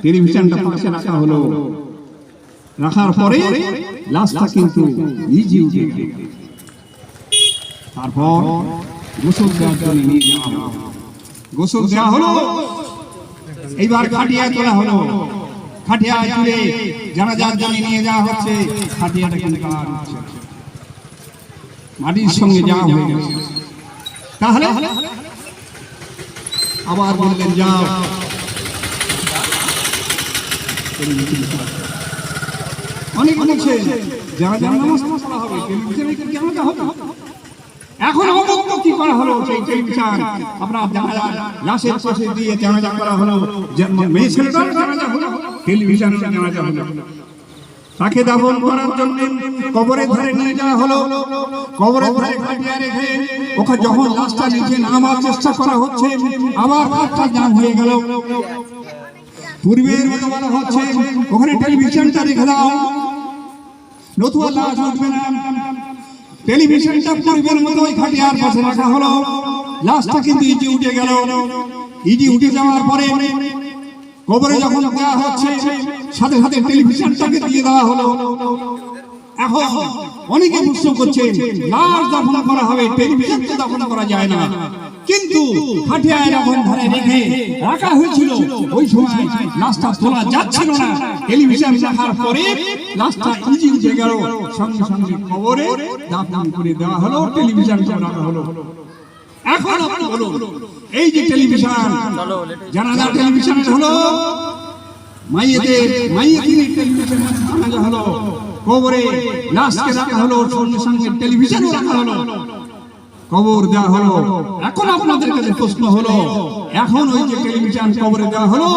টেলিভিশনটা পাশে রাখা হলো, রাখার পরে লাশটা কিন্তু নিজে উঠে গেল। তারপর গোসল দেওয়ার জন্য নিয়ে যাওয়া হলো, গোসল দেওয়া হলো। এইবার খাটিয়ায় তোলা হলো, খাটিয়ায় তুলে জানাজার জন্য নিয়ে যাওয়া হচ্ছে। খাটিয়াটা কিন্তু আর হচ্ছে মাটির সঙ্গে যাওয়া হয়ে গেছে। তাহলে আবার বললেন যাও, অনেক বলছে জানাজার নামাজ পড়া হবে, টেলিভিশনে জানাজা হবে। এখন অবস্থা কি করা হলো, সেই টেলিভিশন আপনার জানাজার লাশের পাশে দিয়ে জানাজা করা হলো। মেয়ে ছেলেটার জানাজা হলো, টেলিভিশনের জানাজা হলো। তাকে দাফন করার জন্য কবরের ধারে নিয়ে যাওয়া হলো। কবরের ধারে খাটিয়া রেখে ওখানে যখন লাশটা নিচে নামার চেষ্টা করা হচ্ছে, আবার লাশটা জাম হয়ে গেল। পূর্বের মতো বলা হচ্ছে ওখানে টেলিভিশনটা রেখে দাও, নতুবা লাশ উঠবে না। টেলিভিশনটা পূর্বের মতো ওই খাটিয়ার পাশে রাখা হলো। লাশটা কিন্তু ইজি উঠে গেল। ইজি উঠে যাওয়ার পরে কবরে যখন দেওয়া হচ্ছে, সাথে সাথে টেলিভিশনটাকে দিয়ে দেওয়া হলো। এখন অনেকে প্রশ্ন করছে লাশ দাফন করা হবে, টেলিভিশন তো দাফন করা যায় না। কিন্তু খাটিয়ায় যখন ধারে রেখে রাখা হয়েছিল, ওই সময় লাশটা তোলা যাচ্ছিল না। টেলিভিশন রাখার পরে লাশটা ইজি উঠে গেল, সঙ্গে সঙ্গে কবরে দাফন করে দেওয়া হলো, টেলিভিশনটা রাখা হলো। এখন আপনি বলুন, এই যে টেলিভিশন জানাজা টেলিভিশন হলো, মাইয়েতের টেলিভিশন জানাজা হলো, কবরে লাশকে রাখা হলো, সঙ্গে সঙ্গে টেলিভিশন রাখা হলো, কবর দেওয়া হলো। এখন আপনাদের কাছে প্রশ্ন হলো, এখন ওই যে টেলিভিশন কবরে দেওয়া হলো,